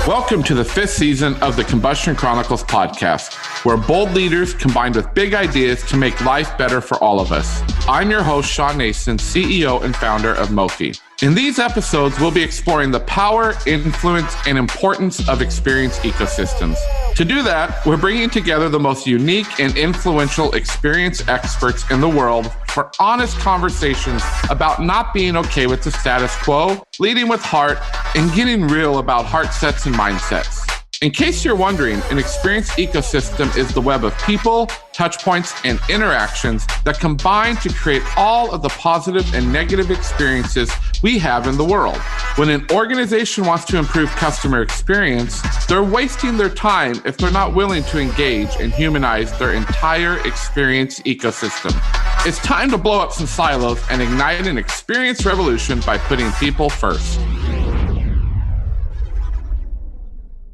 Welcome to the 5th season of the Combustion Chronicles podcast, where bold leaders combined with big ideas to make life better for all of us. I'm your host, Shawn Nason, CEO and founder of Mofi. In these episodes, we'll be exploring the power, influence, and importance of experience ecosystems. To do that, we're bringing together the most unique and influential experience experts in the world for honest conversations about not being okay with the status quo, leading with heart, and getting real about heart sets and mindsets. In case you're wondering, an experience ecosystem is the web of people, touch points, and interactions that combine to create all of the positive and negative experiences we have in the world. When an organization wants to improve customer experience, they're wasting their time if they're not willing to engage and humanize their entire experience ecosystem. It's time to blow up some silos and ignite an experience revolution by putting people first.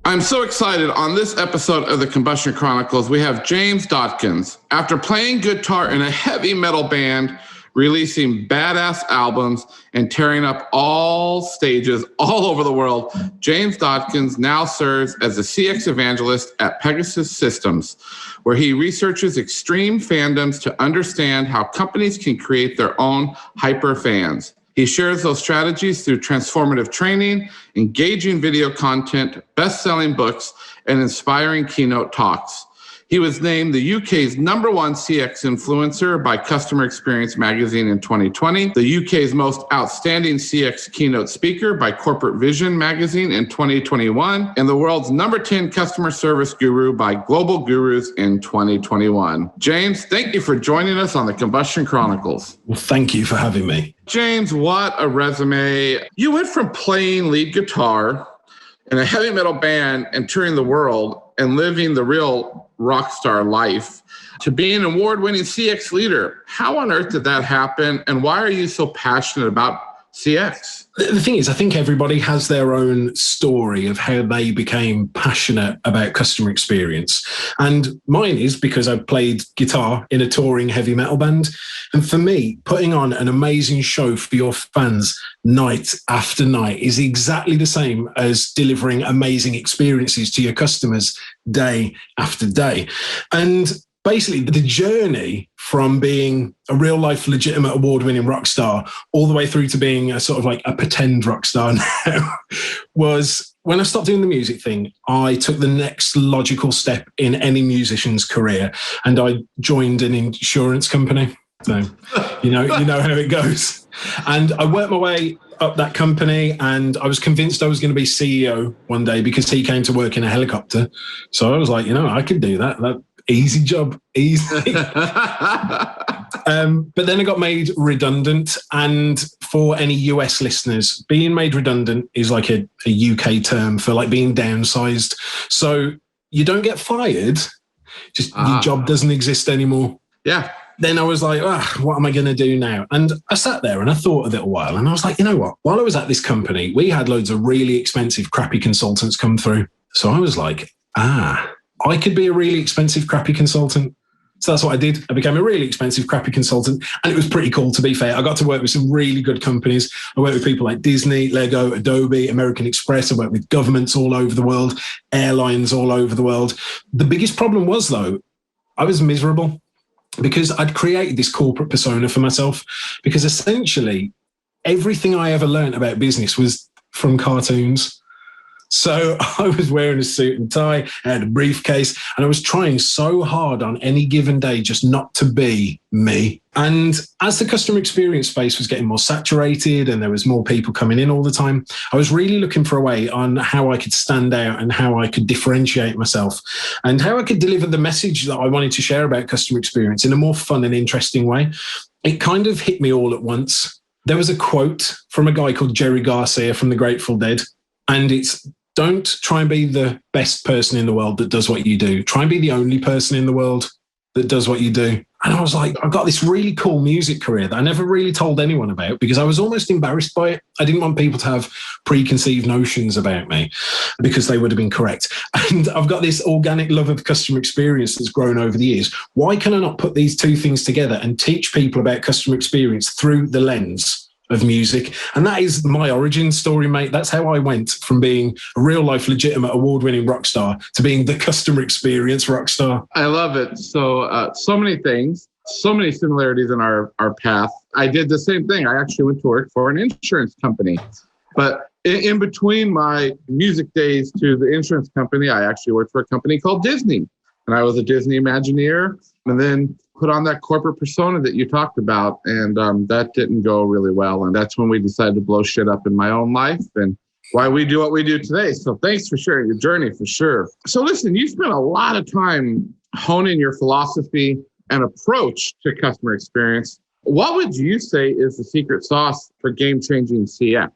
I'm so excited. On this episode of the Combustion Chronicles, we have James Dodkins. After playing guitar in a heavy metal band, releasing badass albums, and tearing up all stages all over the world, James Dodkins now serves as a CX evangelist at Pegasus Systems, where he researches extreme fandoms to understand how companies can create their own hyper fans. He shares those strategies through transformative training, engaging video content, best-selling books, and inspiring keynote talks. He was named the UK's #1 CX influencer by Customer Experience magazine in 2020, the UK's most outstanding CX keynote speaker by Corporate Vision magazine in 2021, and the world's #10 customer service guru by Global Gurus in 2021. James, thank you for joining us on the Combustion Chronicles. Well, thank you for having me. James, what a resume. You went from playing lead guitar in a heavy metal band and touring the world and living the real rock star life to being an award-winning CX leader. How on earth did that happen? And why are you so passionate about CX? The thing is, I think everybody has their own story of how they became passionate about customer experience. And mine is because I played guitar in a touring heavy metal band. And for me, putting on an amazing show for your fans night after night is exactly the same as delivering amazing experiences to your customers day after day. And basically, the journey from being a real life legitimate award-winning rock star all the way through to being a sort of like a pretend rock star now was when I stopped doing the music thing, I took the next logical step in any musician's career and I joined an insurance company. So, you know how it goes. And I worked my way up that company and I was convinced I was going to be CEO one day because he came to work in a helicopter. So I was like, I could do that. Easy job, easy. But then I got made redundant. And for any US listeners, being made redundant is like a UK term for like being downsized. So you don't get fired, just your job doesn't exist anymore. Yeah. Then I was like, what am I going to do now? And I sat there and I thought a little while and I was like, you know what? While I was at this company, we had loads of really expensive, crappy consultants come through. So I was like, I could be a really expensive, crappy consultant. So that's what I did. I became a really expensive, crappy consultant. And it was pretty cool, to be fair. I got to work with some really good companies. I worked with people like Disney, Lego, Adobe, American Express. I worked with governments all over the world, airlines all over the world. The biggest problem was, though, I was miserable because I'd created this corporate persona for myself because essentially everything I ever learned about business was from cartoons. So I was wearing a suit and tie, I had a briefcase, and I was trying so hard on any given day just not to be me. And as the customer experience space was getting more saturated and there was more people coming in all the time, I was really looking for a way on how I could stand out and how I could differentiate myself and how I could deliver the message that I wanted to share about customer experience in a more fun and interesting way. It kind of hit me all at once. There was a quote from a guy called Jerry Garcia from the Grateful Dead, and it's, don't try and be the best person in the world that does what you do. Try and be the only person in the world that does what you do. And I was like, I got this really cool music career that I never really told anyone about because I was almost embarrassed by it. I didn't want people to have preconceived notions about me because they would have been correct. And I've got this organic love of customer experience that's grown over the years. Why can I not put these two things together and teach people about customer experience through the lens of music. And that is my origin story, mate. That's how I went from being a real life, legitimate, award-winning rock star to being the customer experience rock star. I love it. So, so many things, so many similarities in our path. I did the same thing. I actually went to work for an insurance company. But in between my music days to the insurance company, I actually worked for a company called Disney. And I was a Disney Imagineer, and then put on that corporate persona that you talked about. And that didn't go really well. And that's when we decided to blow shit up in my own life and why we do what we do today. So thanks for sharing your journey for sure. So listen, you spent a lot of time honing your philosophy and approach to customer experience. What would you say is the secret sauce for game-changing CX?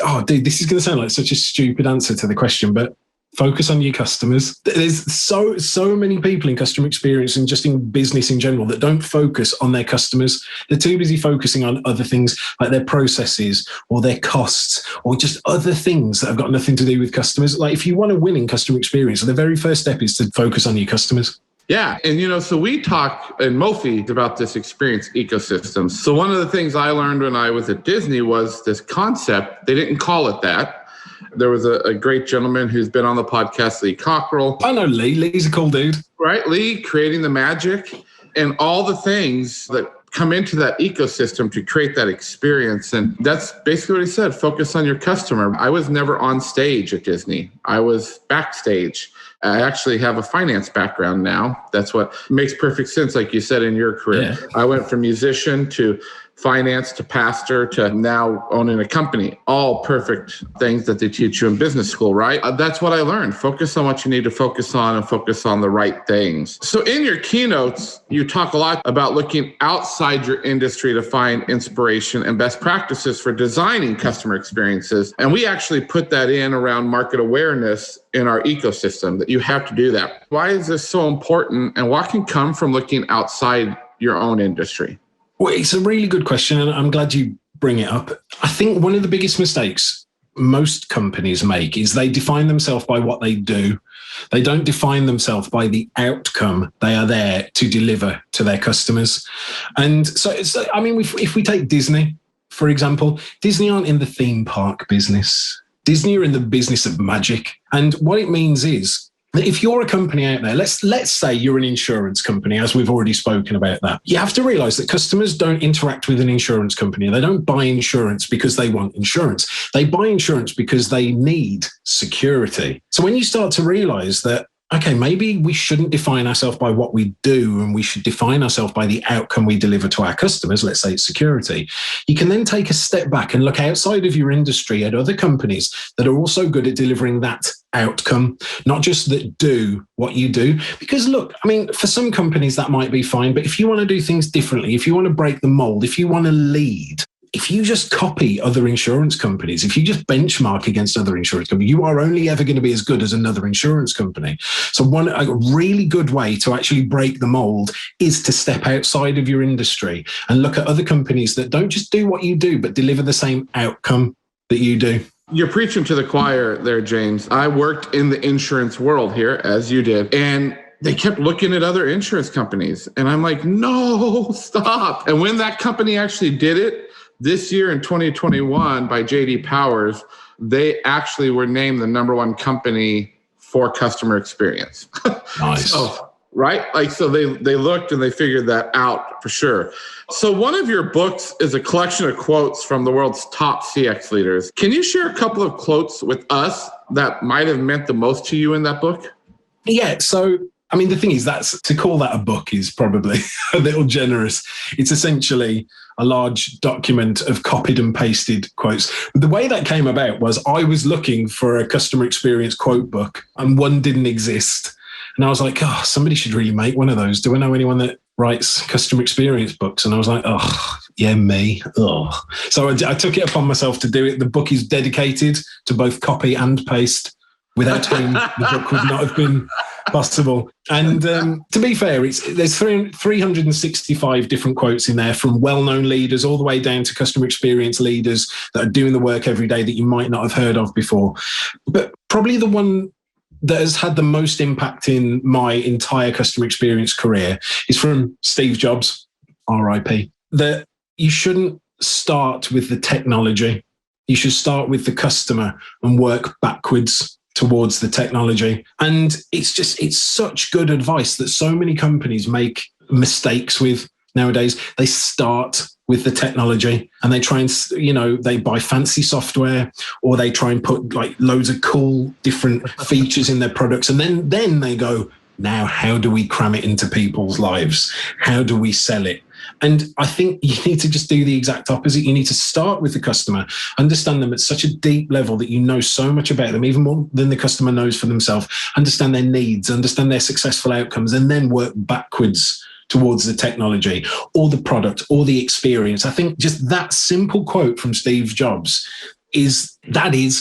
Oh, dude, this is going to sound like such a stupid answer to the question, but focus on your customers. There's so many people in customer experience and just in business in general that don't focus on their customers. They're too busy focusing on other things like their processes or their costs or just other things that have got nothing to do with customers. Like if you want to win in customer experience, the very first step is to focus on your customers. Yeah. And, so we talk in Mophie about this experience ecosystem. So one of the things I learned when I was at Disney was this concept. They didn't call it that. There was a great gentleman who's been on the podcast, Lee Cockrell. I know Lee. Lee's a cool dude. Right? Lee, creating the magic and all the things that come into that ecosystem to create that experience. And that's basically what he said. Focus on your customer. I was never on stage at Disney. I was backstage. I actually have a finance background now. That's what makes perfect sense, like you said, in your career. Yeah. I went from musician to finance to pastor to now owning a company. All perfect things that they teach you in business school, right? That's what I learned. Focus on what you need to focus on and focus on the right things. So in your keynotes, you talk a lot about looking outside your industry to find inspiration and best practices for designing customer experiences. And we actually put that in around market awareness in our ecosystem, that you have to do that. Why is this so important? And what can come from looking outside your own industry? Well, it's a really good question, and I'm glad you bring it up. I think one of the biggest mistakes most companies make is they define themselves by what they do. They don't define themselves by the outcome they are there to deliver to their customers. And so, if we take Disney, for example, Disney aren't in the theme park business. Disney are in the business of magic. And what it means is, if you're a company out there, let's say you're an insurance company, as we've already spoken about that, you have to realize that customers don't interact with an insurance company. They don't buy insurance because they want insurance. They buy insurance because they need security. So when you start to realize that, okay, maybe we shouldn't define ourselves by what we do and we should define ourselves by the outcome we deliver to our customers, let's say it's security, you can then take a step back and look outside of your industry at other companies that are also good at delivering that outcome, not just that do what you do. Because look, for some companies that might be fine, but if you want to do things differently, if you want to break the mold, if you want to lead, if you just copy other insurance companies, if you just benchmark against other insurance companies, you are only ever going to be as good as another insurance company. So a really good way to actually break the mold is to step outside of your industry and look at other companies that don't just do what you do, but deliver the same outcome that you do. You're preaching to the choir there, James. I worked in the insurance world here, as you did, and they kept looking at other insurance companies. And I'm like, no, stop. And when that company actually did it, this year in 2021 by J.D. Powers, they actually were named the number one company for customer experience. Nice. Right? So they looked and they figured that out for sure. So one of your books is a collection of quotes from the world's top CX leaders. Can you share a couple of quotes with us that might have meant the most to you in that book? Yeah. So, the thing is, to call that a book is probably a little generous. It's essentially a large document of copied and pasted quotes. But the way that came about was I was looking for a customer experience quote book and one didn't exist. And I was like, somebody should really make one of those. Do I know anyone that writes customer experience books? And I was like, yeah, me. So I took it upon myself to do it. The book is dedicated to both copy and paste. Without whom the book would not have been possible. And to be fair, there's 365 different quotes in there, from well-known leaders all the way down to customer experience leaders that are doing the work every day that you might not have heard of before. But probably the one that has had the most impact in my entire customer experience career is from Steve Jobs, RIP, that you shouldn't start with the technology. You should start with the customer and work backwards towards the technology. And it's such good advice that so many companies make mistakes with nowadays. They start with the technology and they try and, they buy fancy software, or they try and put like loads of cool different features in their products. And then they go, now, how do we cram it into people's lives? How do we sell it? And I think you need to just do the exact opposite. You need to start with the customer, understand them at such a deep level that you know so much about them, even more than the customer knows for themselves, understand their needs, understand their successful outcomes, and then work backwards towards the technology or the product or the experience. I think just that simple quote from Steve Jobs is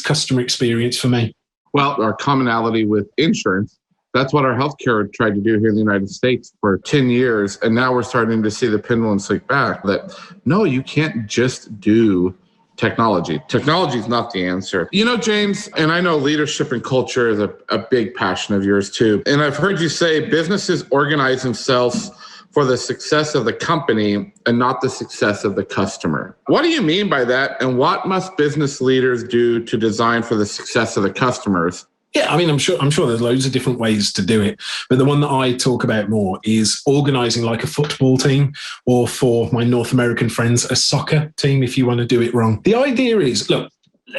customer experience for me. Well, our commonality with insurance, that's what our healthcare tried to do here in the United States for 10 years. And now we're starting to see the pendulum swing back that, no, you can't just do technology. Technology is not the answer. James, and I know leadership and culture is a big passion of yours too. And I've heard you say businesses organize themselves for the success of the company and not the success of the customer. What do you mean by that? And what must business leaders do to design for the success of the customers? Yeah, I mean, I'm sure there's loads of different ways to do it. But the one that I talk about more is organizing like a football team, or for my North American friends, a soccer team, if you want to do it wrong. The idea is, look,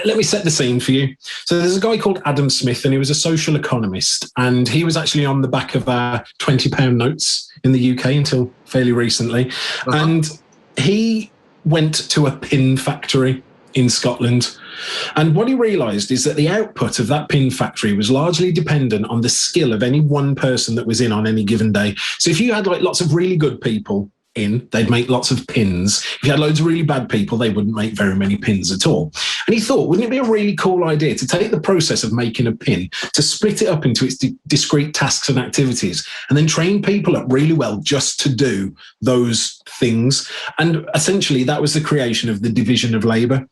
let me set the scene for you. So there's a guy called Adam Smith, and he was a social economist, and he was actually on the back of our £20 notes in the UK until fairly recently. Uh-huh. And he went to a pin factory in Scotland. And what he realised is that the output of that pin factory was largely dependent on the skill of any one person that was in on any given day. So if you had like lots of really good people in, they'd make lots of pins. If you had loads of really bad people, they wouldn't make very many pins at all. And he thought, wouldn't it be a really cool idea to take the process of making a pin, to split it up into its discrete tasks and activities, and then train people up really well just to do those things? And essentially, that was the creation of the division of labour.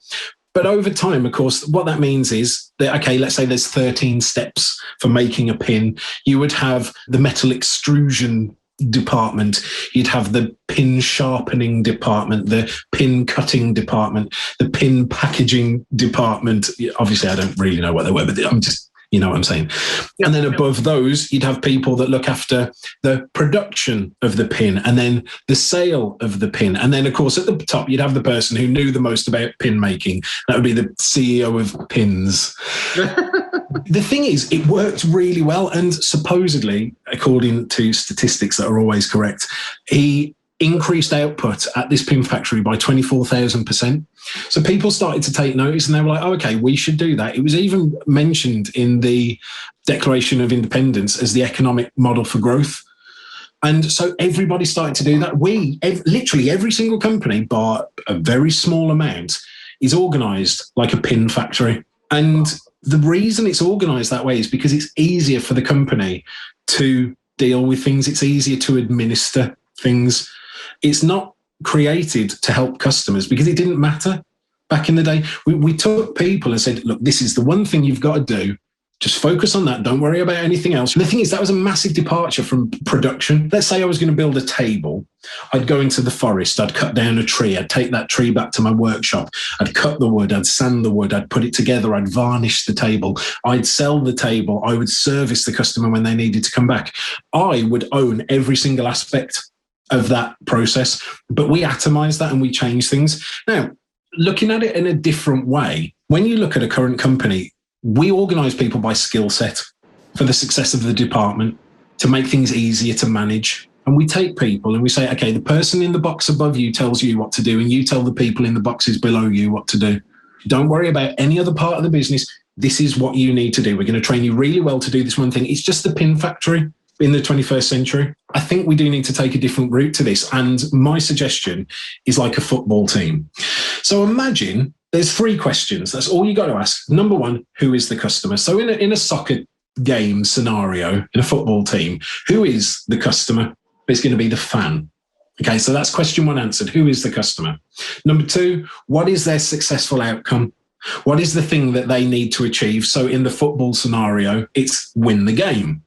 But over time, of course, what that means is that, okay, let's say there's 13 steps for making a pin. You would have the metal extrusion department, you'd have the pin sharpening department, the pin cutting department, the pin packaging department. Obviously, I don't really know what they were, but I'm just, you know what I'm saying. And then above those, you'd have people that look after the production of the pin and then the sale of the pin. And then, of course, at the top, you'd have the person who knew the most about pin making. That would be the CEO of pins. The thing is, it worked really well. And supposedly, according to statistics that are always correct, he increased output at this pin factory by 24,000%. So people started to take notice and they were like, oh, okay, we should do that. It was even mentioned in the Declaration of Independence as the economic model for growth. And so everybody started to do that. Literally every single company, bar a very small amount, is organized like a pin factory. And the reason it's organized that way is because it's easier for the company to deal with things. It's easier to administer things. It's not created to help customers because it didn't matter back in the day. We took people and said, look, this is the one thing you've got to do. Just focus on that. Don't worry about anything else. And the thing is, that was a massive departure from production. Let's say I was going to build a table. I'd go into the forest. I'd cut down a tree. I'd take that tree back to my workshop. I'd cut the wood. I'd sand the wood. I'd put it together. I'd varnish the table. I'd sell the table. I would service the customer when they needed to come back. I would own every single aspect of that process. But we atomize that and we change things. Now, looking at it in a different way, when you look at a current company, we organize people by skill set for the success of the department to make things easier to manage. And we take people and we say, okay, the person in the box above you tells you what to do, and you tell the people in the boxes below you what to do. Don't worry about any other part of the business. This is what you need to do. We're going to train you really well to do this one thing. It's just the pin factory in the 21st century. I think we do need to take a different route to this. And my suggestion is like a football team. So imagine there's 3 questions. That's all you got to ask. Number 1, who is the customer? So in a soccer game scenario, in a football team, who is the customer? It's going to be the fan. Okay, so that's question 1 answered. Who is the customer? Number 2, what is their successful outcome? What is the thing that they need to achieve? So in the football scenario, it's win the game.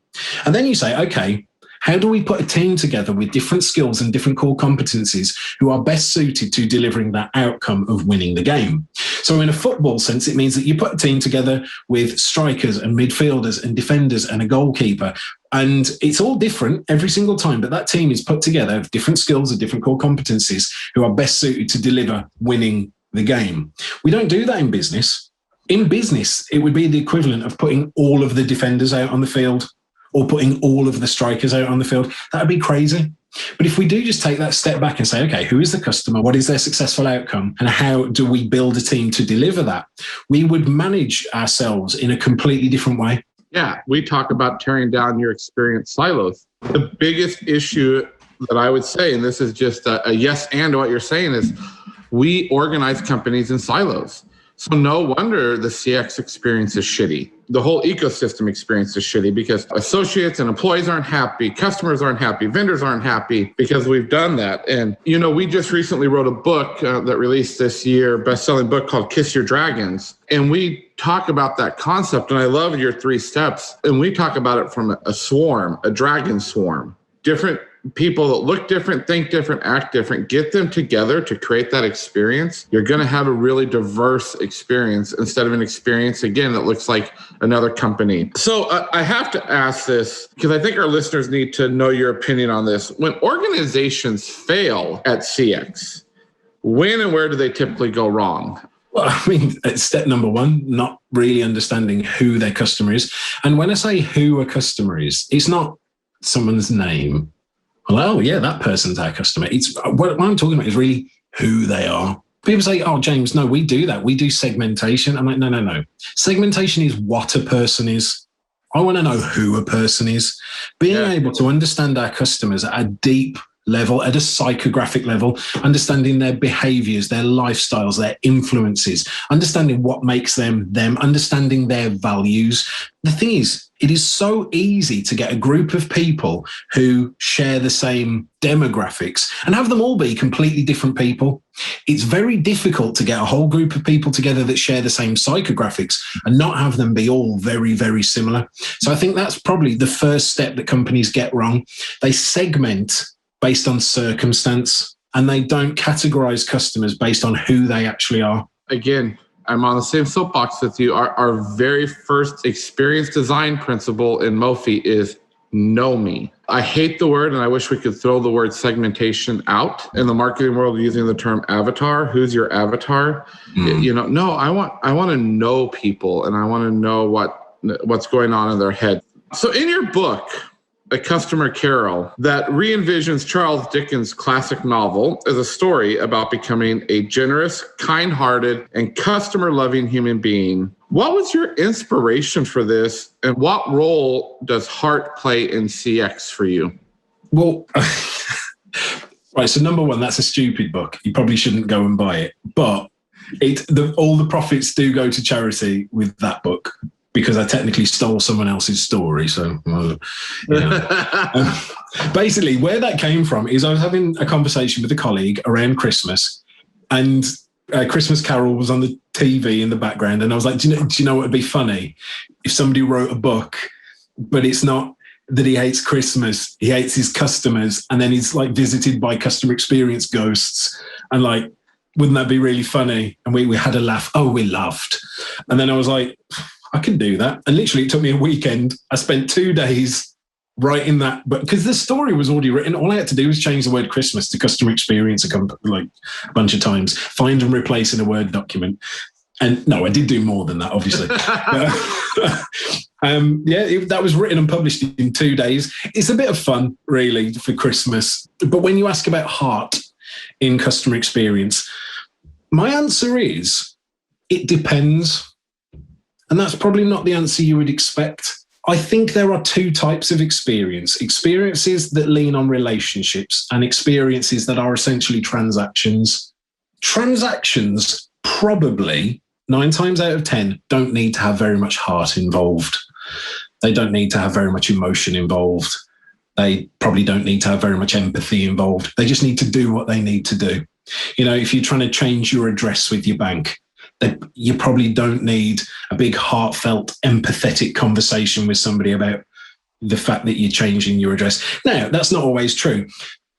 And then you say, okay, How do we put a team together with different skills and different core competencies who are best suited to delivering that outcome of winning the game? So in a football sense, it means that you put a team together with strikers and midfielders and defenders and a goalkeeper. And it's all different every single time, but that team is put together of different skills and different core competencies who are best suited to deliver winning the game. We don't do that in business. In business, it would be the equivalent of putting all of the defenders out on the field or putting all of the strikers out on the field. That would be crazy. But if we do just take that step back and say, okay, who is the customer? What is their successful outcome? And how do we build a team to deliver that? We would manage ourselves in a completely different way. Yeah, we talk about tearing down your experience silos. The biggest issue that I would say, and this is just a yes and what you're saying, is we organize companies in silos. So no wonder the CX experience is shitty. The whole ecosystem experience is shitty because associates and employees aren't happy, customers aren't happy, vendors aren't happy because we've done that. And, we just recently wrote a book that released this year, best-selling book called Kiss Your Dragons. And we talk about that concept. And I love your 3 steps. And we talk about it from a swarm, a dragon swarm, different people that look different, think different, act different, get them together to create that experience. You're going to have a really diverse experience instead of an experience, again, that looks like another company. So I have to ask this because I think our listeners need to know your opinion on this. When organizations fail at CX, when and where do they typically go wrong? Well, I mean, step number 1, not really understanding who their customer is. And when I say who a customer is, it's not someone's name. Well, oh, yeah, that person's our customer. It's what I'm talking about is really who they are. People say, oh, James, no, we do that. We do segmentation. I'm like, no. Segmentation is what a person is. I want to know who a person is. Being able to understand our customers at a deep level, at a psychographic level, understanding their behaviors, their lifestyles, their influences, understanding what makes them, understanding their values. The thing is, it is so easy to get a group of people who share the same demographics and have them all be completely different people. It's very difficult to get a whole group of people together that share the same psychographics and not have them be all very, very similar. So I think that's probably the first step that companies get wrong. They segment based on circumstance and they don't categorize customers based on who they actually are. Again, I'm on the same soapbox with you. Our very first experience design principle in Mofi is know me. I hate the word, and I wish we could throw the word segmentation out. In the marketing world, using the term avatar. Who's your avatar? No, I want to know people, and I want to know what's going on in their head. So in your book, A Customer Carol, that re-envisions Charles Dickens' classic novel as a story about becoming a generous, kind-hearted, and customer-loving human being. What was your inspiration for this, and what role does heart play in CX for you? Well, right, so number 1, that's a stupid book. You probably shouldn't go and buy it. But all the profits do go to charity with that book, because I technically stole someone else's story. So, basically, where that came from is I was having a conversation with a colleague around Christmas, and Christmas Carol was on the TV in the background. And I was like, do you know what would be funny? If somebody wrote a book, but it's not that he hates Christmas, he hates his customers, and then he's like visited by customer experience ghosts. And like, wouldn't that be really funny? And we had a laugh. Oh, we laughed. And then I was like, I can do that. And literally it took me a weekend. I spent 2 days writing that, but because the story was already written, all I had to do was change the word Christmas to customer experience a bunch of times, find and replace in a Word document. And no, I did do more than that, obviously. That was written and published in 2 days. It's a bit of fun, really, for Christmas. But when you ask about heart in customer experience, my answer is it depends. And that's probably not the answer you would expect. I think there are 2 types of experiences that lean on relationships and experiences that are essentially transactions. Transactions probably 9 times out of 10 don't need to have very much heart involved. They don't need to have very much emotion involved. They probably don't need to have very much empathy involved. They just need to do what they need to do. If you're trying to change your address with your bank, you probably don't need a big, heartfelt, empathetic conversation with somebody about, the fact that you're changing your address. Now, that's not always true.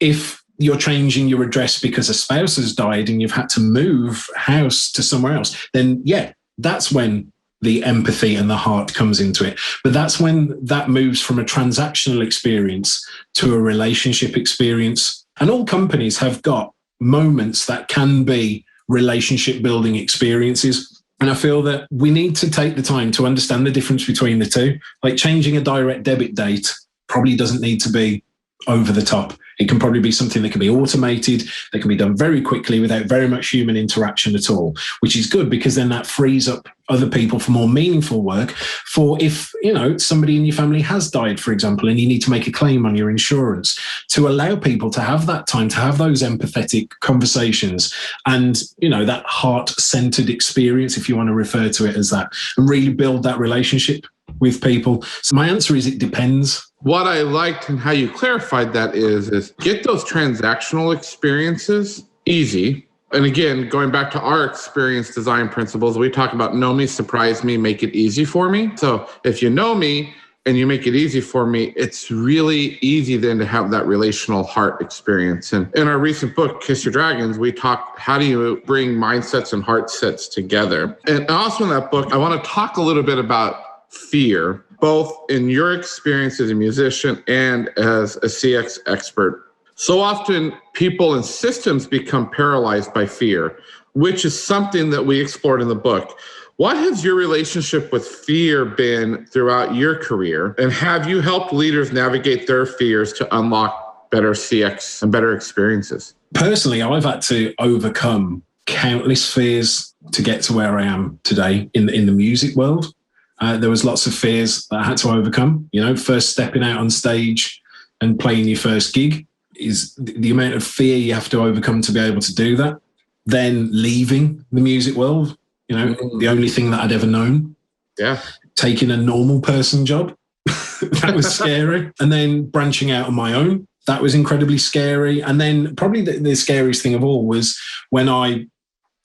If you're changing your address because a spouse has died and you've had to move house to somewhere else, then yeah, that's when the empathy and the heart comes into it. But that's when that moves from a transactional experience to a relationship experience. And all companies have got moments that can be relationship building experiences. And I feel that we need to take the time to understand the difference between the two. Like changing a direct debit date probably doesn't need to be over the top. It can probably be something that can be automated, that can be done very quickly without very much human interaction at all, which is good because then that frees up other people for more meaningful work. For if, somebody in your family has died, for example, and you need to make a claim on your insurance, to allow people to have that time, to have those empathetic conversations and, that heart-centered experience, if you want to refer to it as that, and really build that relationship with people. So my answer is it depends. What I liked and how you clarified that is get those transactional experiences easy. And again, going back to our experience design principles, we talk about know me, surprise me, make it easy for me. So if you know me and you make it easy for me, it's really easy then to have that relational heart experience. And in our recent book, Kiss Your Dragons, we talk, how do you bring mindsets and heart sets together? And also in that book, I want to talk a little bit about fear, both in your experience as a musician and as a CX expert. So often people and systems become paralyzed by fear, which is something that we explored in the book. What has your relationship with fear been throughout your career? And have you helped leaders navigate their fears to unlock better CX and better experiences? Personally, I've had to overcome countless fears to get to where I am today in the music world. There was lots of fears that I had to overcome. First stepping out on stage and playing your first gig is the amount of fear you have to overcome to be able to do that. Then leaving the music world, the only thing that I'd ever known. Yeah. Taking a normal person job. That was scary. And then branching out on my own. That was incredibly scary. And then probably the scariest thing of all was when I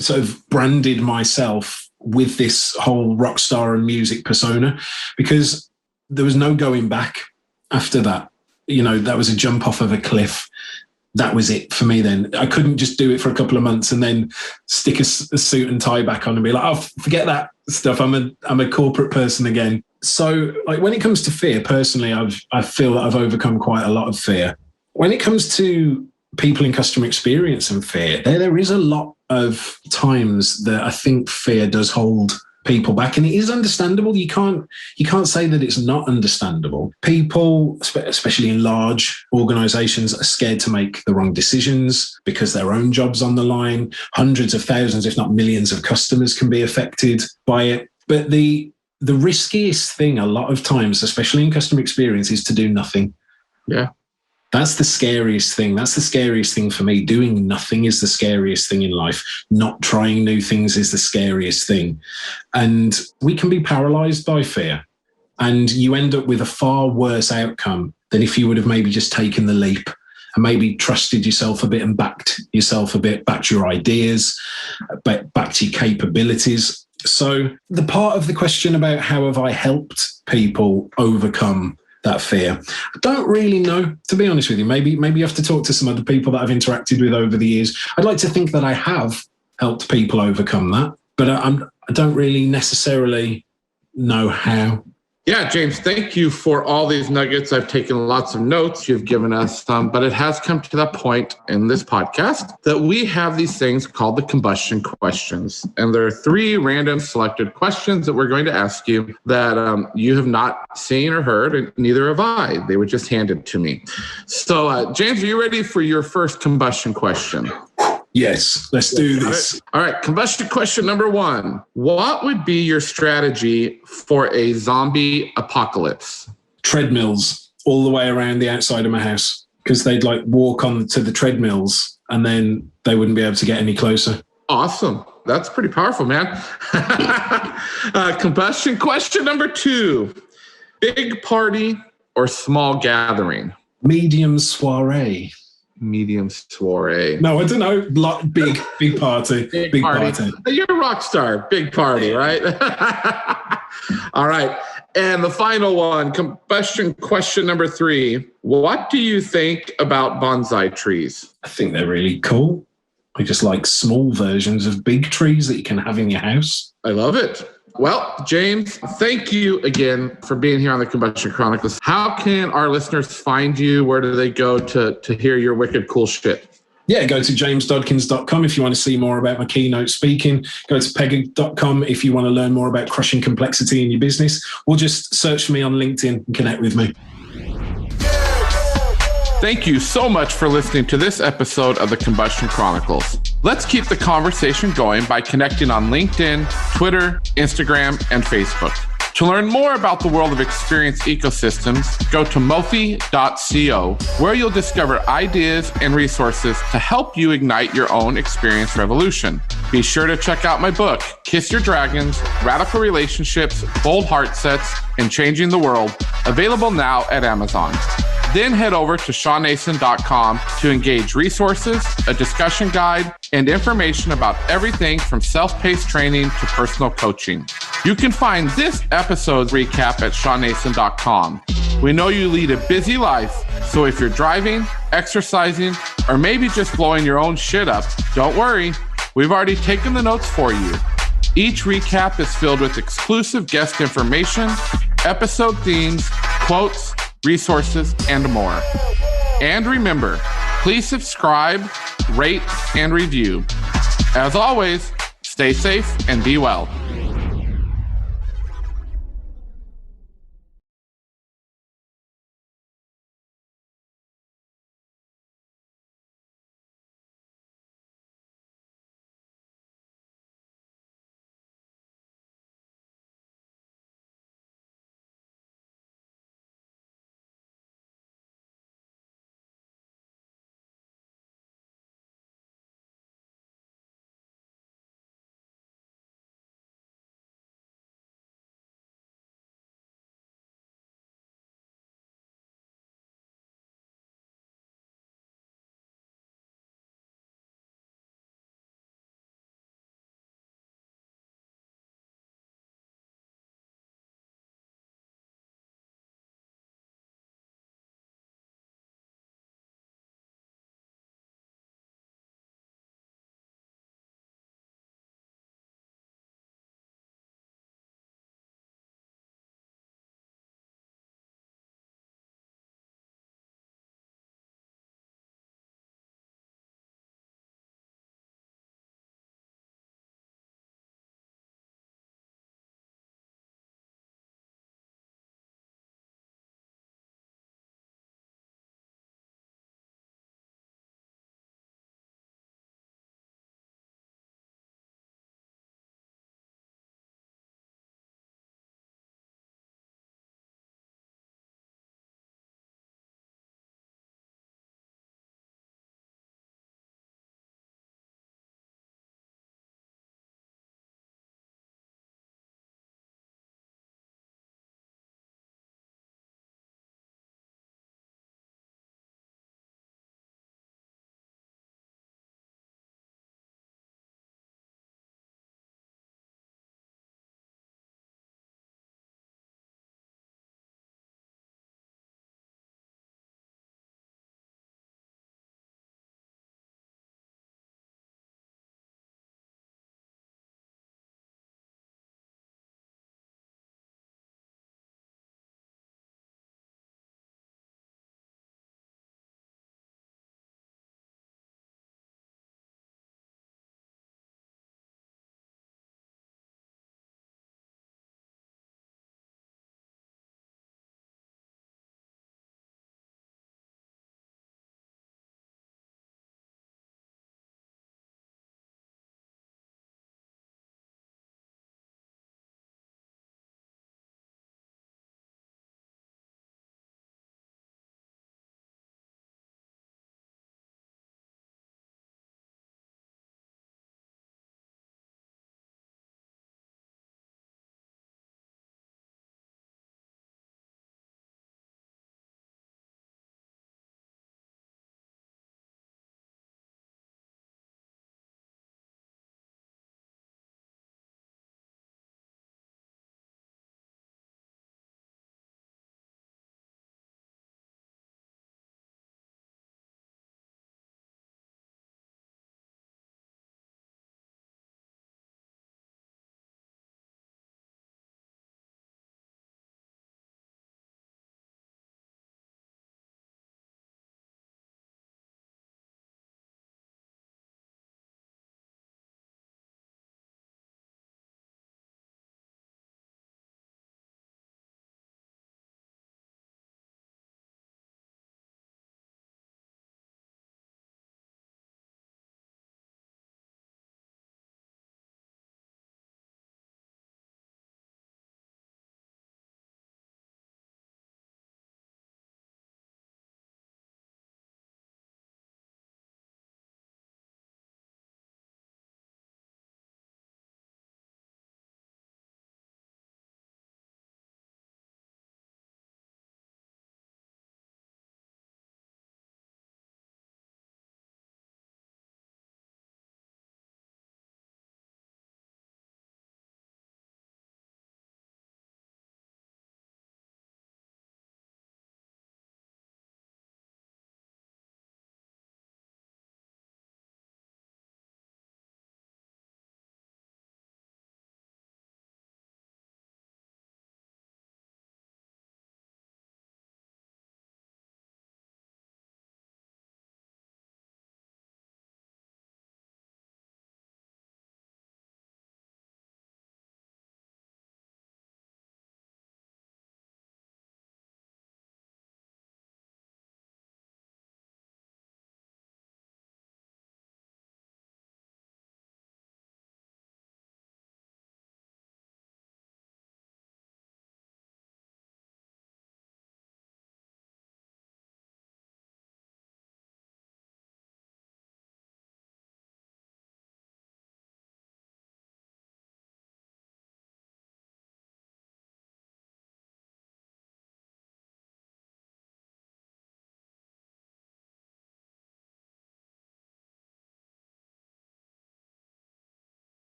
sort of branded myself with this whole rock star and music persona, because there was no going back after that. That was a jump off of a cliff. That was it for me then. I couldn't just do it for a couple of months and then stick a suit and tie back on and be like, oh, forget that stuff. I'm a corporate person again. So like when it comes to fear, personally, I feel that I've overcome quite a lot of fear. When it comes to people in customer experience and fear, there is a lot of times that I think fear does hold people back, and it is understandable. You can't say that it's not understandable. People, especially in large organizations, are scared to make the wrong decisions because their own job's on the line. Hundreds of thousands, if not millions of customers can be affected by it. But the riskiest thing a lot of times, especially in customer experience, is to do nothing. Yeah. That's the scariest thing. That's the scariest thing for me. Doing nothing is the scariest thing in life. Not trying new things is the scariest thing. And we can be paralyzed by fear. And you end up with a far worse outcome than if you would have maybe just taken the leap and maybe trusted yourself a bit and backed yourself a bit, backed your ideas, backed your capabilities. So the part of the question about how have I helped people overcome that fear, I don't really know, to be honest with you. Maybe you have to talk to some other people that I've interacted with over the years. I'd like to think that I have helped people overcome that, but I don't really necessarily know how. Yeah, James, thank you for all these nuggets. I've taken lots of notes. You've given us some, but it has come to that point in this podcast that we have these things called the combustion questions. And there are 3 random selected questions that we're going to ask you that you have not seen or heard, and neither have I. They were just handed to me. So, James, are you ready for your first combustion question? Yes, let's do this. All right, combustion question number 1. What would be your strategy for a zombie apocalypse? Treadmills all the way around the outside of my house, because they'd like walk on to the treadmills and then they wouldn't be able to get any closer. Awesome. That's pretty powerful, man. Combustion question number 2. Big party or small gathering? Medium soiree. Medium soiree. No, I don't know. Big party. Big party. You're a rock star. Big party, right? All right. And the final one, combustion question number 3. What do you think about bonsai trees? I think they're really cool. I just like small versions of big trees that you can have in your house. I love it. Well, James, thank you again for being here on the Combustion Chronicles. How can our listeners find you? Where do they go to hear your wicked cool shit? Yeah, go to jamesdodkins.com if you want to see more about my keynote speaking. Go to pega.com if you want to learn more about crushing complexity in your business, or just search for me on LinkedIn and connect with me. Thank you so much for listening to this episode of the Combustion Chronicles. Let's keep the conversation going by connecting on LinkedIn, Twitter, Instagram, and Facebook. To learn more about the world of experience ecosystems, go to mofi.co, where you'll discover ideas and resources to help you ignite your own experience revolution. Be sure to check out my book, Kiss Your Dragons, Radical Relationships, Bold Heart Sets, and Changing the World, available now at Amazon. Then head over to ShawnNason.com to engage resources, a discussion guide, and information about everything from self-paced training to personal coaching. You can find this episode's recap at ShawnNason.com. We know you lead a busy life, so if you're driving, exercising, or maybe just blowing your own shit up, don't worry, we've already taken the notes for you. Each recap is filled with exclusive guest information, episode themes, quotes, resources, and more. And remember, please subscribe, rate, and review. As always, stay safe and be well.